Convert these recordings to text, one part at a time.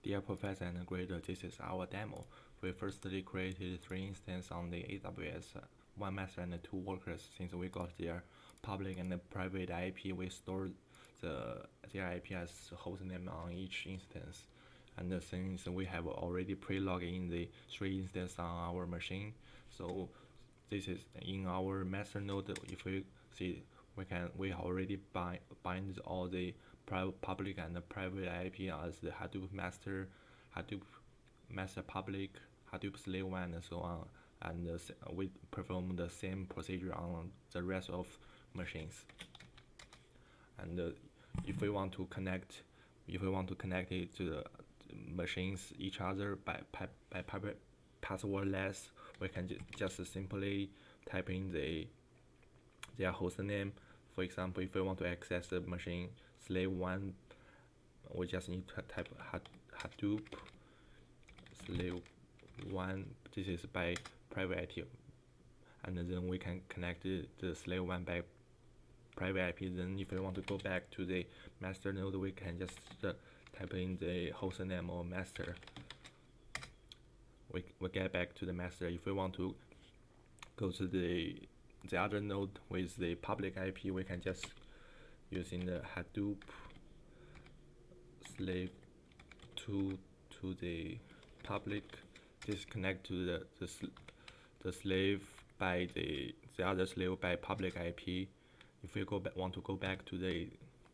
Dear Professor and Grader, this is our demo. We firstly created 3 instances on the AWS, 1 master and 2 workers. Since we got their public and private IP, we stored their IP as hostname on each instance. And since we have already pre-logged in the 3 instances on our machine, so this is in our master node. If we see, we already bind all the public and private IP as the Hadoop master, Hadoop master public, Hadoop slave 1, and so on. And we perform the same procedure on the rest of machines. And if we want to connect it to the machines each other by passwordless, we can just simply type in their host name. For example, if we want to access the machine slave 1, we just need to type Hadoop slave 1. This is by private IP, and then we can connect the slave 1 by private IP. Then if we want to go back to the master node, we can just type in the host name or master. We get back to the master. If we want to go to the other node with the public IP, we can just using the Hadoop slave 2 to the public. This connect to the slave by the other slave by public IP. If we want to go back to the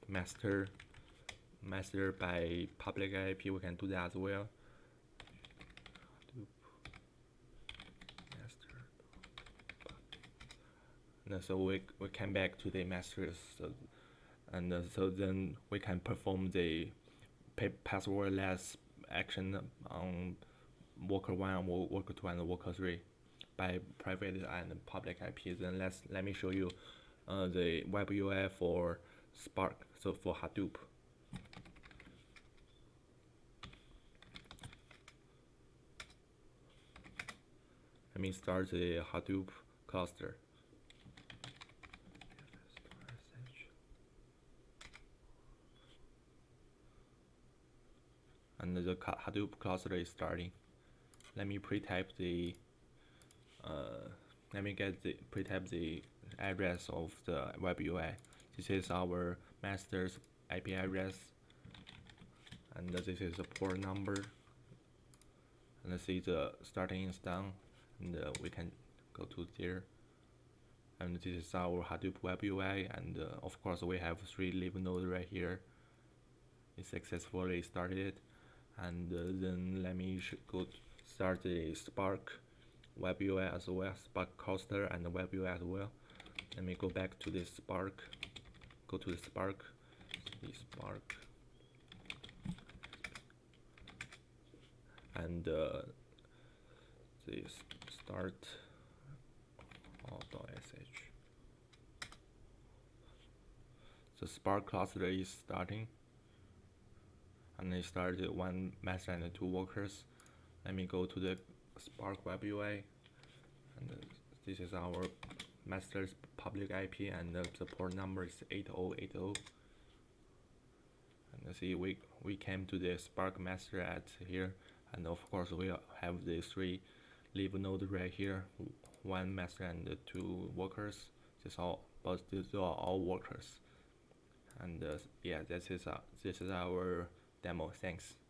master by public IP, we can do that as well. And so we come back to the masters, so then we can perform the passwordless action on worker 1, worker 2, and worker 3 by private and public IP. Then let me show you the web UI for Spark, so for Hadoop. Let me start the Hadoop cluster. And the Hadoop cluster is starting. Let me pre-type the pre-type the address of the web UI. This is our master's IP address, and this is the port number. And let's see the starting is done, and we can go to there. And this is our Hadoop web UI, and of course we have 3 live nodes right here. It successfully started. And then let me go start the Spark web UI as well, Spark cluster and the web UI as well. Let me go back to the Spark, go to the Spark, and this start .sh. The Spark cluster is starting, and I started 1 master and 2 workers. Let me go to the Spark web UI, and this is our master's public IP, and the port number is 8080. And see, we came to the Spark master at here, and of course we have the 3 live nodes right here, 1 master and 2 workers. These are all workers. And yeah, this is our demo. Thanks.